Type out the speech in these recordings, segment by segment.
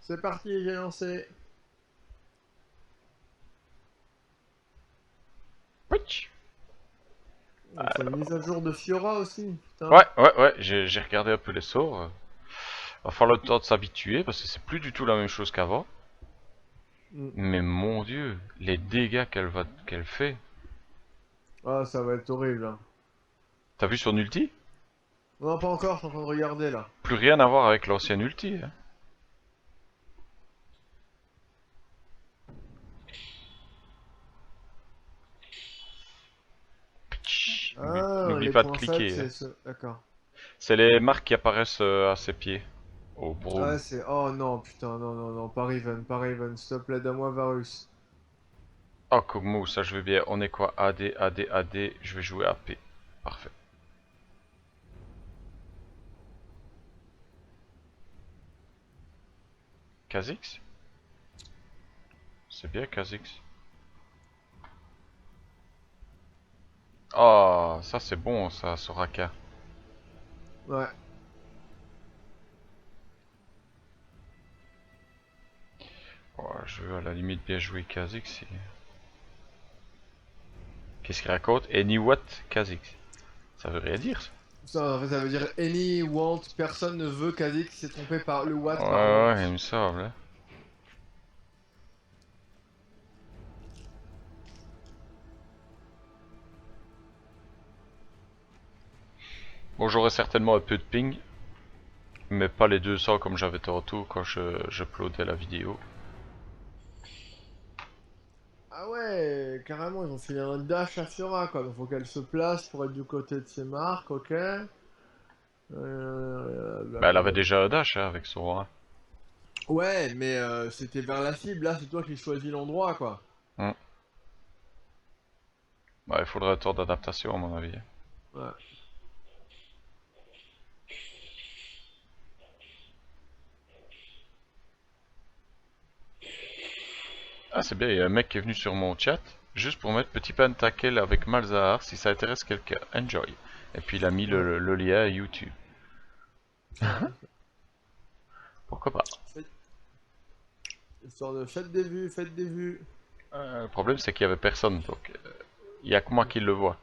C'est parti, j'ai lancé. Pouitch. Il faut une mise à jour de Fiora aussi, putain. Ouais, j'ai regardé un peu les sorts. Va falloir le temps de s'habituer parce que c'est plus du tout la même chose qu'avant. Mm. Mais mon dieu, les dégâts qu'elle fait. Ah, ça va être horrible, hein. T'as vu son ulti? Non, pas encore, je suis en train de regarder là. Plus rien à voir avec l'ancienne ulti. Hein. Pitch. Ah, N'oublie les pas de points faibles, cliquer. Hein. c'est ce. D'accord. C'est les marques qui apparaissent à ses pieds. Au Ah, Broom. c'est. Oh non, putain, non, non, non, pas Riven, pas Riven, s'il te plaît, donne-moi Varus. Oh, Kog'Maw, ça je veux bien. On est quoi? AD, AD, AD. Je vais jouer AP. Parfait. Kha'Zix? C'est bien Kha'Zix. Oh, ça c'est bon, ça, Soraka. Ouais. Oh, je veux à la limite bien jouer Kha'Zix. Qu'est-ce qu'il raconte? Any what Kha'Zix? Ça veut rien dire ça. Ça, en fait, ça veut dire any want, personne ne veut Kha'Zix qui s'est trompé par le Ouais, what par want. ouais, il me semble. Hein. Bon, j'aurai certainement un peu de ping, mais pas les 200 comme j'avais tantôt quand je uploadais la vidéo. Ah ouais, carrément, ils ont filé un dash à Fiora, quoi. Donc faut qu'elle se place pour être du côté de ses marques, ok. Bah, elle avait D'accord. déjà un dash hein, avec son roi. Ouais, mais c'était vers la cible, là, c'est toi qui choisis l'endroit, quoi. Hein. Bah, il faudrait un temps d'adaptation à mon avis. Ouais. Ah, c'est bien, il y a un mec qui est venu sur mon chat, juste pour mettre petit pentacle avec Malzahar, si ça intéresse quelqu'un, enjoy. Et puis il a mis Ouais. le lien à YouTube. Ouais. Pourquoi pas? Faites... Histoire de faites des vues, faites des vues. Le problème c'est qu'il y avait personne, donc il y a que moi qui le vois.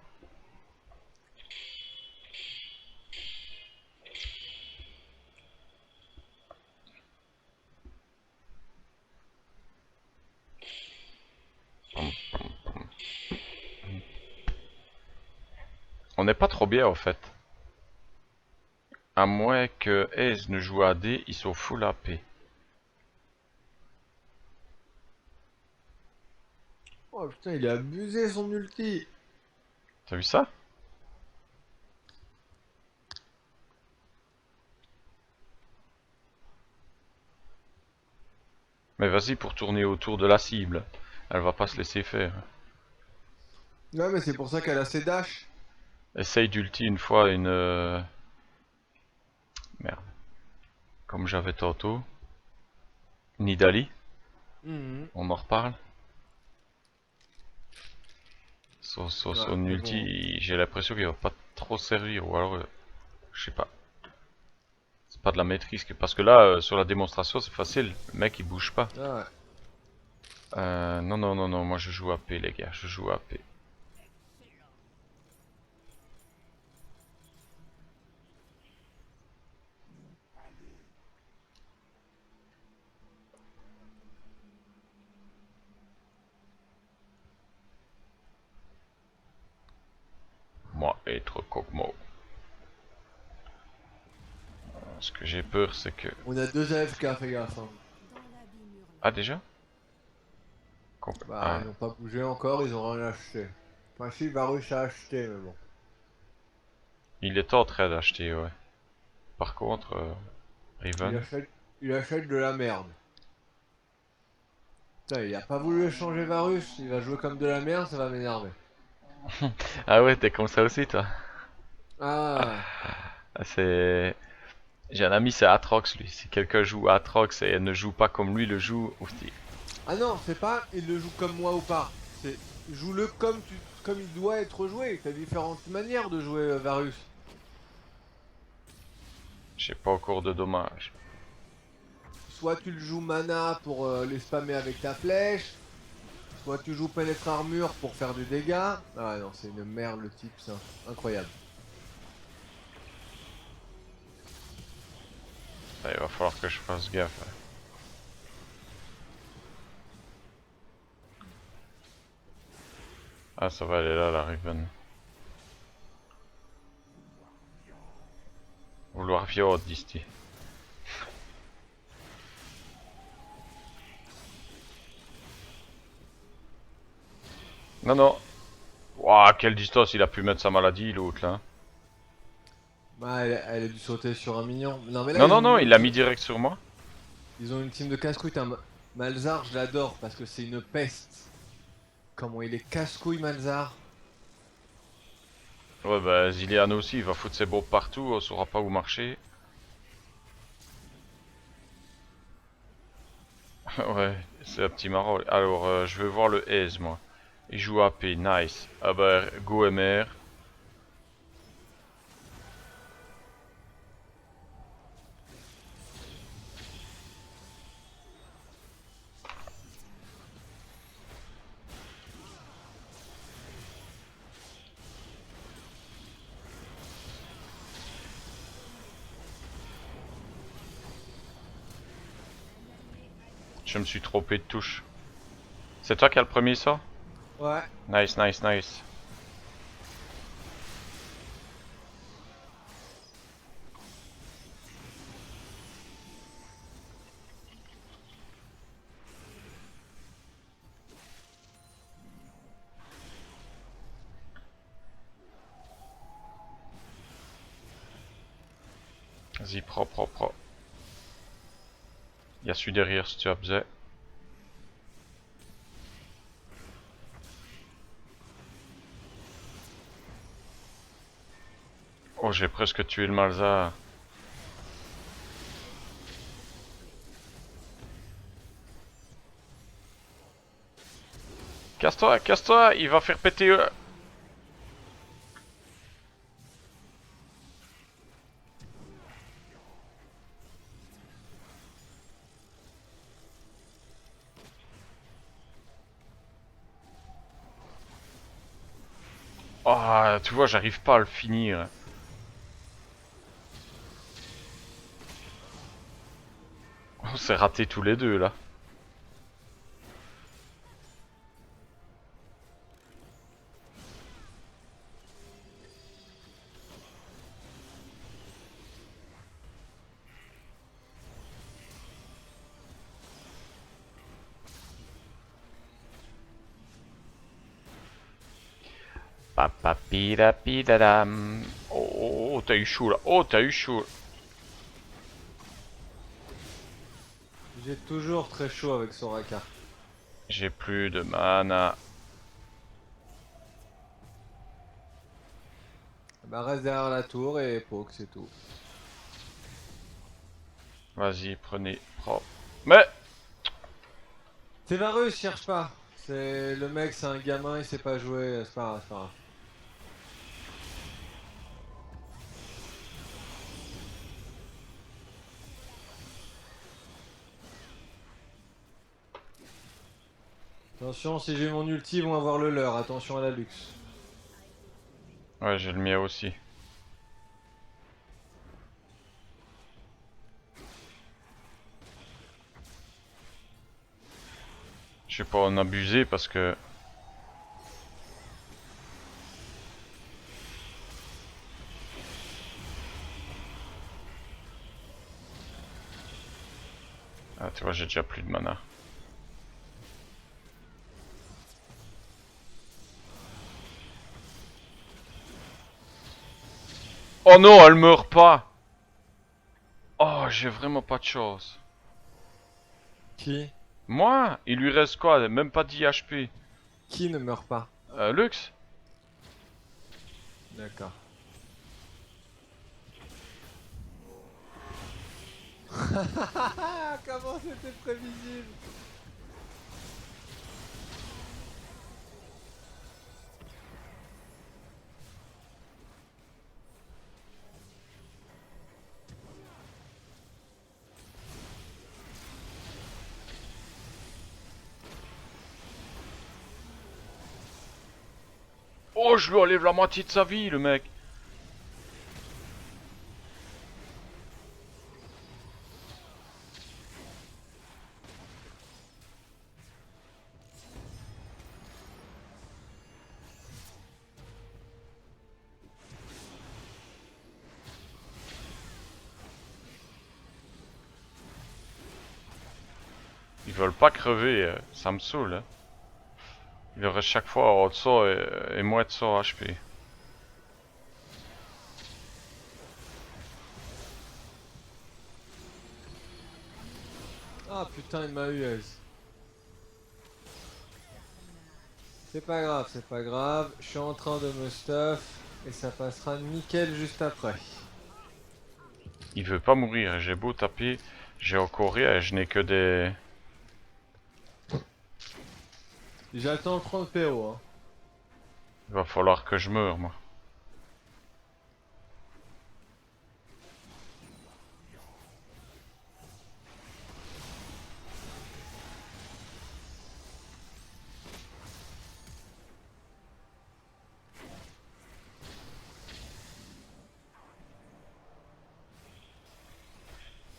On n'est pas trop bien en fait. À moins que Ace ne joue AD, ils sont full AP. Oh putain, il a abusé son ulti. T'as vu ça? Mais vas-y pour tourner autour de la cible. Elle va pas se laisser faire. Ouais, mais c'est pour ça qu'elle a ses dash. Essaye d'ulti une fois une... Merde. Comme j'avais tantôt. Nidali, Mhm. on en reparle. Ouais, Son mais bon. ulti, j'ai l'impression qu'il va pas trop servir. Ou alors, je sais pas. C'est pas de la maîtrise. Parce que là, sur la démonstration, c'est facile. Le mec, il bouge pas. Ah ouais. Non, non, non, non. Moi, je joue AP, les gars. Je joue AP. Moi, être Kog'Maw. Ce que j'ai peur, c'est que... On a deux AFK, fais gaffe, hein. Ah, déjà? Bah, Ah, ils n'ont pas bougé encore, ils ont rien acheté. Enfin, si, Varus a acheté, mais bon. il est en train d'acheter, ouais. Par contre, Il Riven... achète, il achète de la merde. Putain, il a pas voulu échanger Varus, il va jouer comme de la merde, ça va m'énerver. Ah ouais, t'es comme ça aussi, toi. Ah, Ah, c'est... J'ai un ami, c'est Atrox, lui. Si quelqu'un joue Atrox et elle ne joue pas comme lui le joue, ouf, ah non, c'est pas il le joue comme moi ou pas. C'est joue-le comme comme il doit être joué. T'as différentes manières de jouer Varus. j'ai pas encore de dommages. soit tu le joues mana pour les spammer avec ta flèche, soit tu joues pénètre armure pour faire des dégâts. Ah non, c'est une merde le type, ça. Incroyable. Ah, il va falloir que je fasse gaffe. Ah, ça va, elle est là, la Riven. Vouloir viol, disent-ils. Non, non. Ouah, quelle distance il a pu mettre sa maladie, l'autre, là. Bah, elle a dû sauter sur un mignon. Non, mais là, Non, non, non, il l'a mis direct sur moi. ils ont une team de casse-couilles. Malzar, je l'adore parce que c'est une peste. Comment il est casse-couille, Malzar. Ouais, bah, Zileano aussi, il va foutre ses bombes partout, on saura pas où marcher. Ouais, c'est un petit marrant. Alors, je veux voir le Ace, moi. Il joue AP, nice. Ah bah, go MR. Je me suis trompé de touche. C'est toi qui as le premier sort? Ouais. Nice, nice, nice. Vas-y, prends, prends, prends. Il y a celui derrière si tu as besoin. Oh, j'ai presque tué le Malzahar. Casse-toi, casse-toi, il va faire péter. Oh, tu vois, j'arrive pas à le finir. On s'est ratés tous les deux là. Papapirapidadam. Oh, oh, oh, t'as eu chaud là. Oh, t'as eu chaud. J'ai toujours très chaud avec Soraka. J'ai plus de mana. Bah, reste derrière la tour et poke, c'est tout. Vas-y, prenez. Prends. Mais C'est Varus, cherche pas. C'est le mec, c'est un gamin, il sait pas jouer, c'est pas grave, c'est pas grave. Attention, si j'ai mon ulti, ils vont avoir le leur. Attention à la luxe. ouais, j'ai le mien aussi. Je vais pas en abuser parce que. Ah, tu vois, j'ai déjà plus de mana. Oh non, elle meurt pas. Oh, j'ai vraiment pas de chance. Qui? Moi, il lui reste quoi? Même pas 10 HP. Qui ne meurt pas? Lux? D'accord. Comment c'était prévisible? Oh, je lui enlève la moitié de sa vie, le mec. Ils veulent pas crever, ça me saoule. Hein. Il reste chaque fois de ça et moins de ça HP. Ah putain, il m'a eu, Aise. C'est pas grave, c'est pas grave. Je suis en train de me stuff et ça passera nickel juste après. Il veut pas mourir, j'ai beau taper, j'ai encore rien, je n'ai que des... J'attends le 30 PO, hein. Il va falloir que je meure, moi.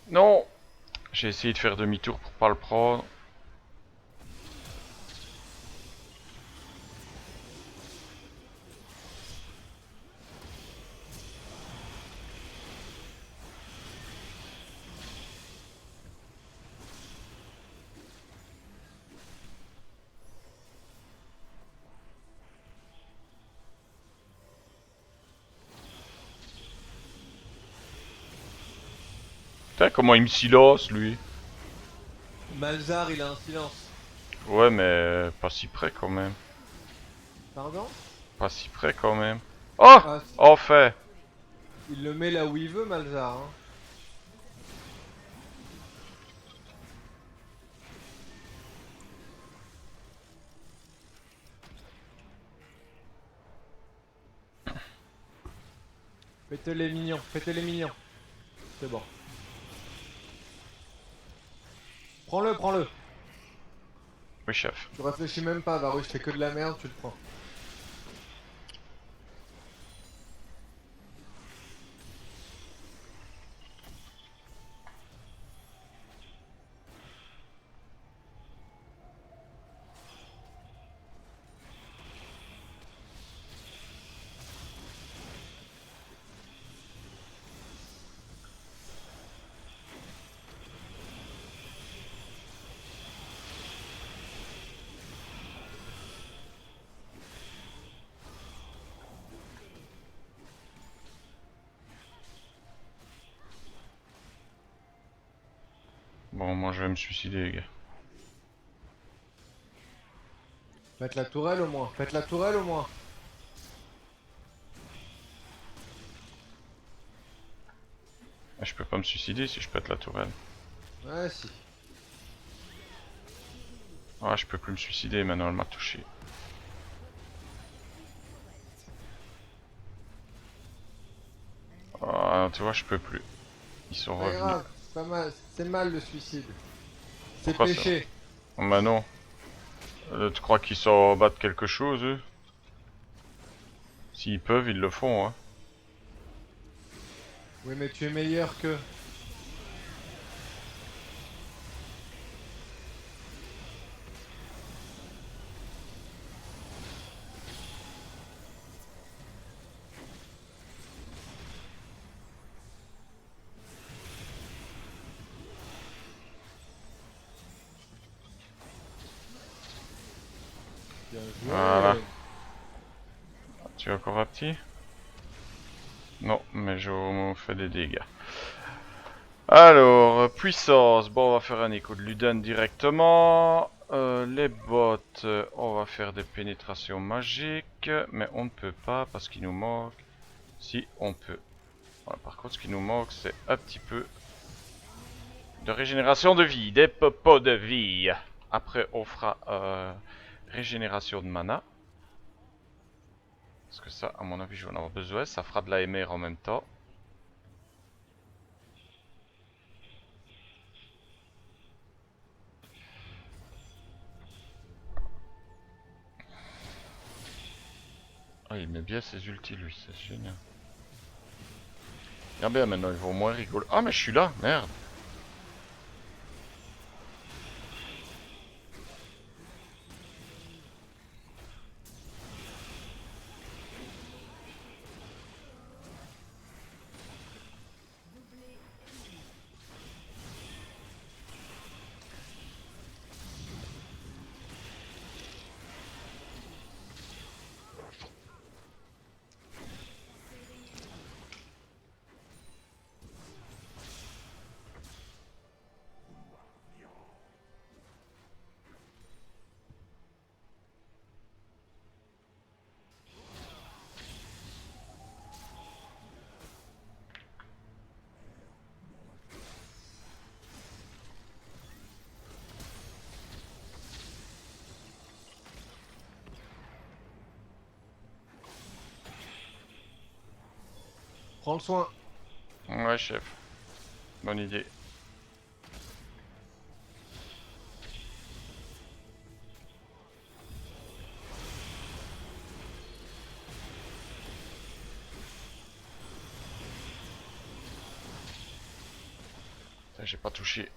Non! J'ai essayé de faire demi-tour pour pas le prendre. Putain, comment il me silence, lui? Malzar, il a un silence. Ouais, mais pas si près quand même. Pardon? Pas si près quand même. Oh! Ah, Enfin! il le met là où il veut, Malzar, hein. Faites les mignons, faites les mignons. C'est bon. Prends-le, prends-le. Oui, chef. Tu réfléchis même pas, Varus, je fais que de la merde, tu le prends. Bon, moi je vais me suicider, les gars. Faites la tourelle au moins, faites la tourelle au moins. Ah, je peux pas me suicider si je pète la tourelle. Ouais, si. Ah, je peux plus me suicider, maintenant elle m'a touché. Ah, tu vois, je peux plus. Ils sont Pas revenus. grave, c'est pas mal, c'est mal le suicide. C'est Pourquoi ça? péché. Oh, bah non. Tu crois qu'ils s'en battent quelque chose, eux? S'ils peuvent, ils le font, hein. Oui, mais tu es meilleur que. Bien Voilà. joué. Tu es encore un petit? Non, mais je me fais des dégâts. Alors, puissance. Bon, on va faire un écho de Luden directement. Les bottes, on va faire des pénétrations magiques. Mais on ne peut pas parce qu'il nous manque. Si, on peut. Voilà, par contre, ce qui nous manque, c'est un petit peu de régénération de vie. Des popos de vie. Après, on fera régénération de mana. Parce que ça, à mon avis, je vais en avoir besoin. Ça fera de la MR en même temps. Oh, il met bien ses ultis lui, c'est génial. Bien bien maintenant, ils vont moins rigoler. Ah mais je suis là, merde. Prends le soin. Ouais chef, bonne idée. J'ai pas touché.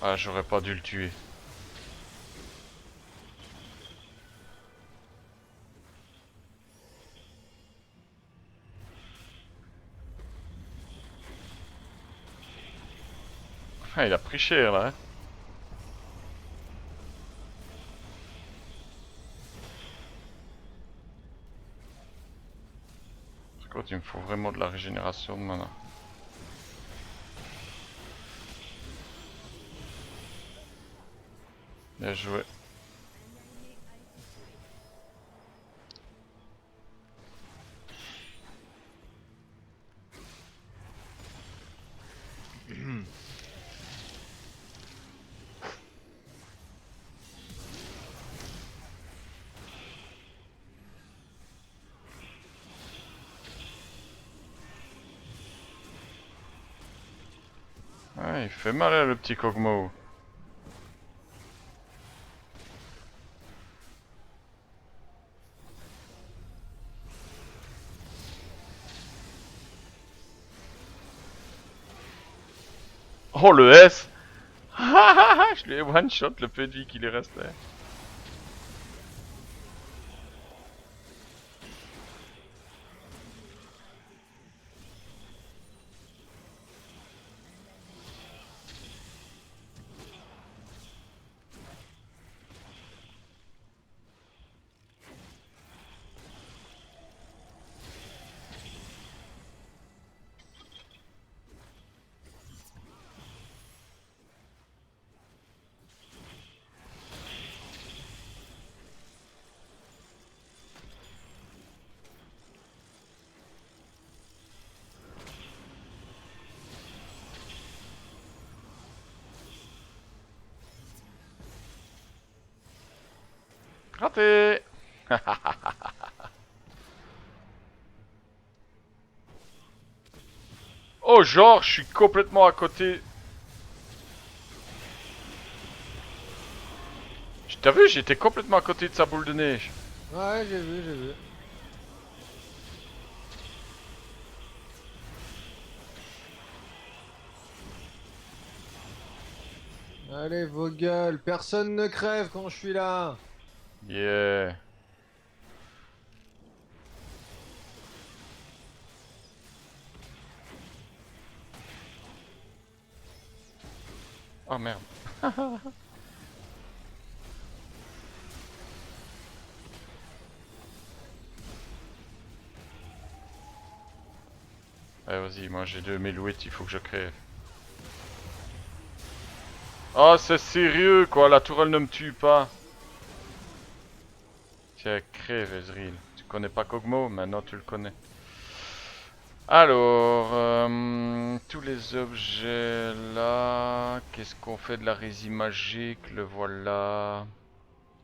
Ah j'aurais pas dû le tuer. Ah il a pris cher là. Hein. Par contre il me faut vraiment de la régénération de mana. Bien joué. Ah il fait mal hein, le petit Kog'Maw. Oh le S. Je lui ai one shot le peu de vie qui lui restait. Raté. Oh genre je suis complètement à côté. T'as vu j'étais complètement à côté de sa boule de neige. Ouais, j'ai vu, j'ai vu. Allez, vos gueules, personne ne crève quand je suis là. Yeah. Oh merde. Allez vas-y, moi j'ai 2008, il faut que je crève. Oh c'est sérieux quoi, la tourelle ne me tue pas. Tiens, crève Ezreal. Tu connais pas Kog'Maw, maintenant tu le connais. Alors, tous les objets là, qu'est-ce qu'on fait de la résine magique? Le voilà.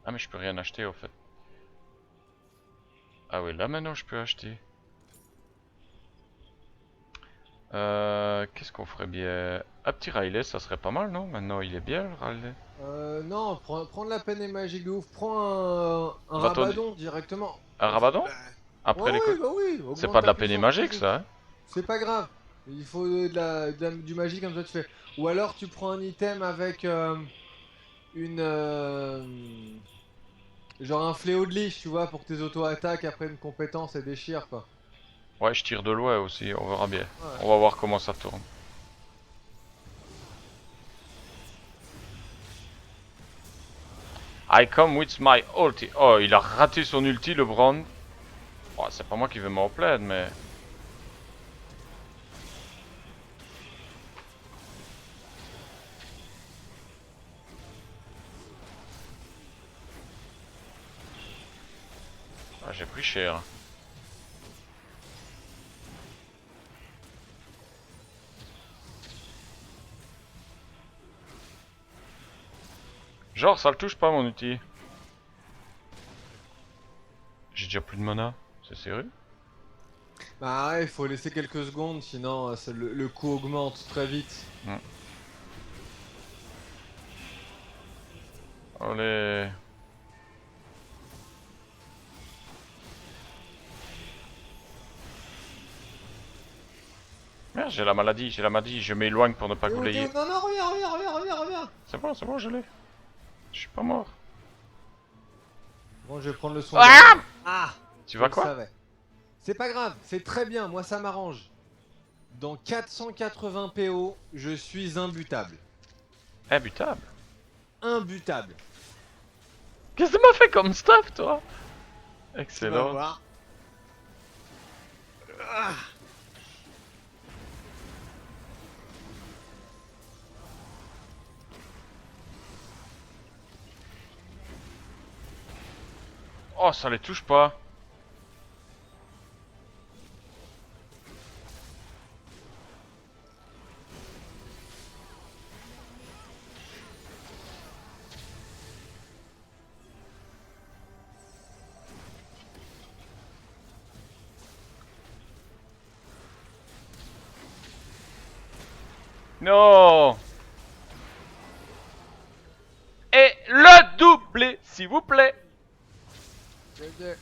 Ah mais je peux rien acheter au fait. Ah oui, là maintenant je peux acheter. Qu'est-ce qu'on ferait bien? Un petit Riley, ça serait pas mal, non? Maintenant il est bien le Riley. Non, prends de la peine et magie de ouf. Prends un Bâton du... rabadon directement. Un rabadon? Bah, Après les coups. bah oui, C'est augmente pas de ta la peinée puissance magique magique. ça, hein? C'est pas grave. Il faut du magie comme ça tu fais. Ou alors tu prends un item avec une genre un fléau de liche, tu vois, pour que tes auto-attaques après une compétence et déchirent quoi. Ouais, je tire de loin aussi, on verra bien. Ouais. On va voir comment ça tourne. I come with my ulti. Oh, il a raté son ulti, le Brand. Oh, c'est pas moi qui vais m'en plaindre, mais... Ah, j'ai pris cher. Genre, ça le touche pas mon outil. J'ai déjà plus de mana. C'est sérieux? Bah ouais, il faut laisser quelques secondes, sinon le coût augmente très vite. Allez. Merde, j'ai la maladie, je m'éloigne pour ne pas T'es où, t'es gouler. où? Non, non, reviens, reviens, reviens, reviens, reviens. C'est bon, je l'ai. Je suis pas mort. Bon, je vais prendre le soin Ah! derrière. Ah, Tu je vas le quoi? savais. C'est pas grave, c'est très bien, moi ça m'arrange. Dans 480 PO, je suis imbutable. Imbutable. Imbutable. Qu'est-ce que tu m'as fait comme stuff, toi? Tu vas Excellent. voir. Ah. Oh, ça les touche pas. Non! Et le doublé, s'il vous plaît. GG.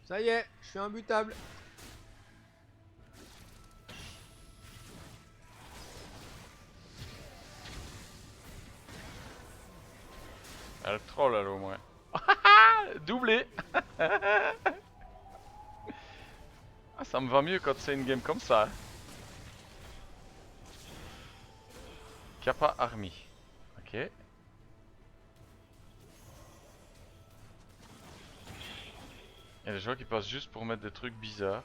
Ça y est, je suis imbutable. Ah, le troll, là, au moins. Doublé. Ah, ça me va mieux quand c'est une game comme ça. Kappa Army. Ok. Il y a des joueurs qui passent juste pour mettre des trucs bizarres.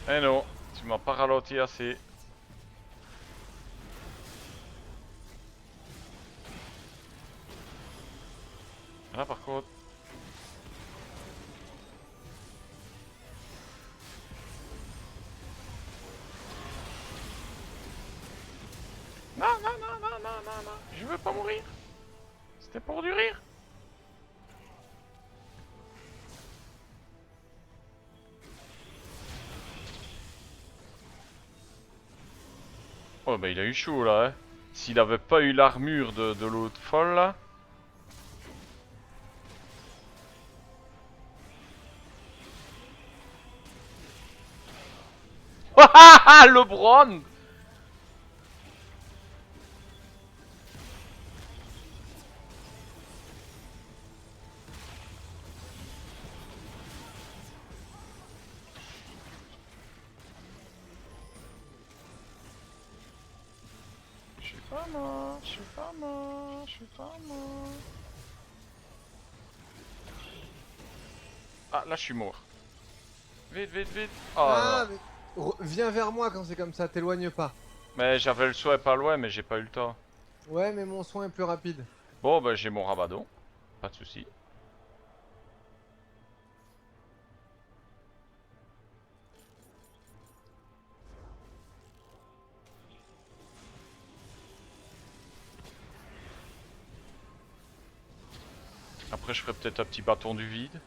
Eh non, tu m'as pas ralenti assez. Là par contre. Non, non, non, non, non, non, non. Je veux pas mourir. C'était pour du rire. Oh bah il a eu chaud là, hein. S'il avait pas eu l'armure de l'autre folle là. Le Bron. Je suis pas mort, je suis pas mort, je suis pas mort. Ah là je suis mort. Vite, vite, vite. Oh non. Ah, mais viens vers moi quand c'est comme ça, t'éloigne pas. Mais j'avais le souhait pas loin mais j'ai pas eu le temps. Ouais, mais mon soin est plus rapide. Bon, bah j'ai mon rabadon. Pas de soucis. Après, je ferai peut-être un petit bâton du vide.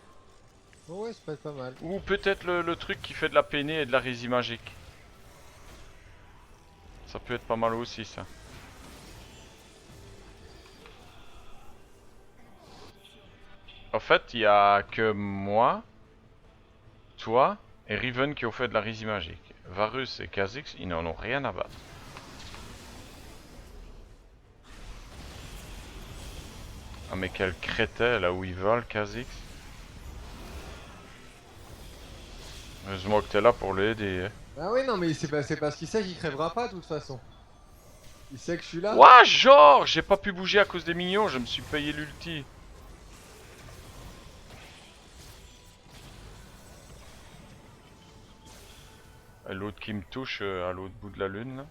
Oh ouais, ça peut être pas mal. Ou peut-être le truc qui fait de la peinée et de la résine magique. Ça peut être pas mal aussi, ça. En fait, il y a que moi, toi et Riven qui ont fait de la résine magique. Varus et Kha'Zix, ils n'en ont rien à battre. Ah mais quel crétin là où il vole, Kha'Zix. Heureusement que t'es là pour l'aider. Hein. Ah oui, non, mais c'est parce qu'il sait qu'il crèvera pas, de toute façon. Il sait que je suis là. Ouah, genre, j'ai pas pu bouger à cause des mignons, je me suis payé l'ulti. Et l'autre qui me touche à l'autre bout de la lune là.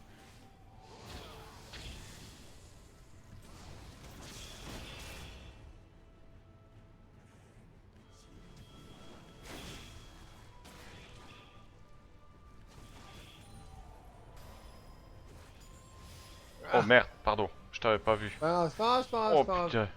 Oh merde, pardon, je t'avais pas vu. Ah, c'est pas grave, c'est pas grave, Oh c'est pas grave. putain.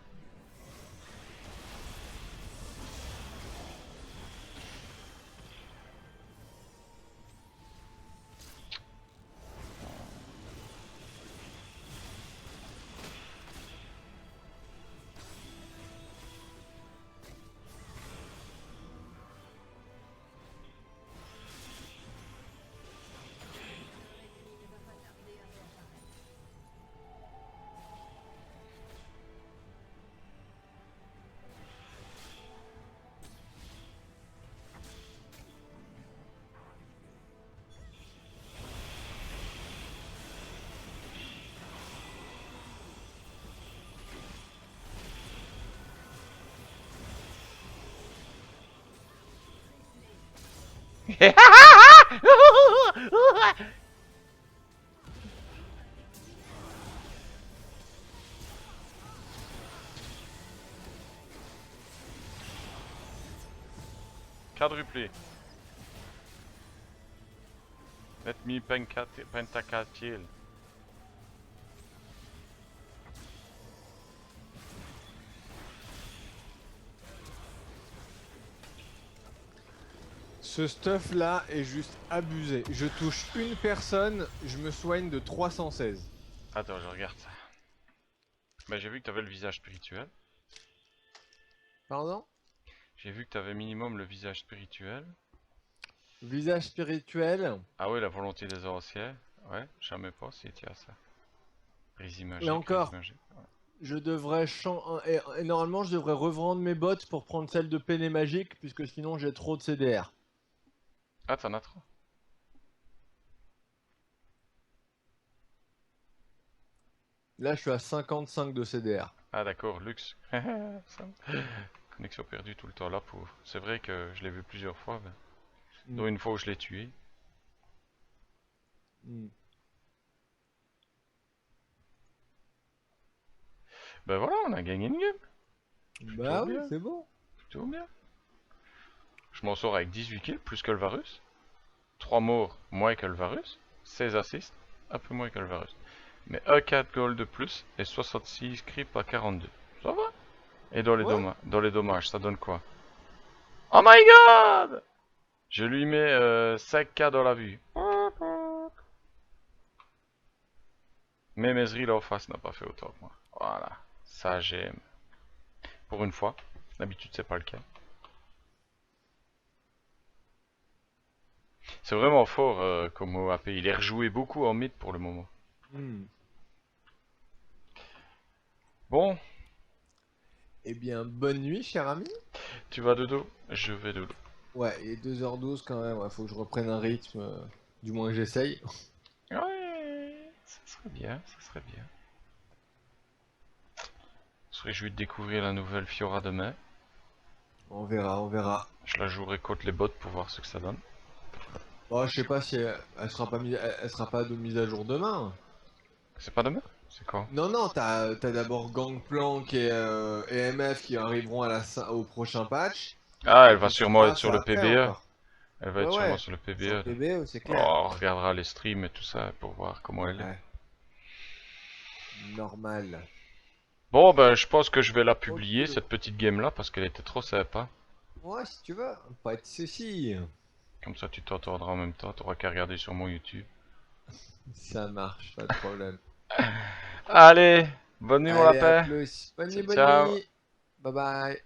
Quadruplé. Let me pentakill. Ce stuff là est juste abusé. Je touche une personne, je me soigne de 316. Attends, je regarde ça. Bah j'ai vu que t'avais le visage spirituel. Pardon? J'ai vu que t'avais minimum le visage spirituel. Visage spirituel. Ah oui, la volonté des anciens. Ouais, jamais pas si tu as ça. Résine Et magique, résine encore, magique. Ouais. je devrais et normalement je devrais revendre mes bottes pour prendre celle de Peiné Magique, puisque sinon j'ai trop de CDR. Ah, t'en as trop. Là je suis à 55 de CDR. Ah d'accord, luxe. Ça. Connexion perdue tout le temps là pour. C'est vrai que je l'ai vu plusieurs fois. Ben. Hmm. Dont une fois où je l'ai tué. Hmm. Ben voilà, on a gagné une game. Plutôt Bah oui, bien, c'est bon. plutôt bien. Je m'en sors avec 18 kills, plus que le Varus. 3 morts, moins que le Varus. 16 assists, un peu moins que le Varus. Mais un 4 gold de plus et 66 creep à 42. Ça va. Et Ouais. dans les dommages, ça donne quoi? Oh my god! Je lui mets 5k dans la vue. Mais Mesri là en face n'a pas fait autant que moi. Voilà, ça j'aime. Pour une fois, d'habitude c'est pas le cas. C'est vraiment fort comme OAP, il est rejoué beaucoup en mid pour le moment. Hmm. Bon, Eh bien, bonne nuit, cher ami. tu vas dodo? Je vais dodo. Ouais, il est 2h12 quand même, ouais, faut que je reprenne un rythme. Du moins j'essaye. Ouais, ça serait bien, ça serait bien. Je serais réjoui de découvrir la nouvelle Fiora demain. On verra, on verra. Je la jouerai contre les bots pour voir ce que ça donne. Bon, je sais pas si elle sera pas mise, elle sera pas de mise à jour demain. C'est pas demain? C'est quoi? Non, non, t'as d'abord Gangplank et MF qui arriveront au prochain patch. Ah, elle Et va puis sûrement être Safra, sur c'est le après PBE. encore. Elle va Ouais, être sûrement ouais. sur le Sur le PBE. PBE, c'est clair. Oh, on regardera les streams et tout ça pour voir comment elle est. Ouais, normal. Bon, ben, je pense que je vais la Ok. publier, cette petite game-là, parce qu'elle était trop sympa. Ouais, si tu veux, pas de soucis. Comme ça, tu t'entendras en même temps, t'auras qu'à regarder sur mon YouTube. Ça marche, pas de problème. Allez, bonne nuit mon Allez, à lapin. plus. Bonne nuit, bonne Ciao. nuit. Bye bye.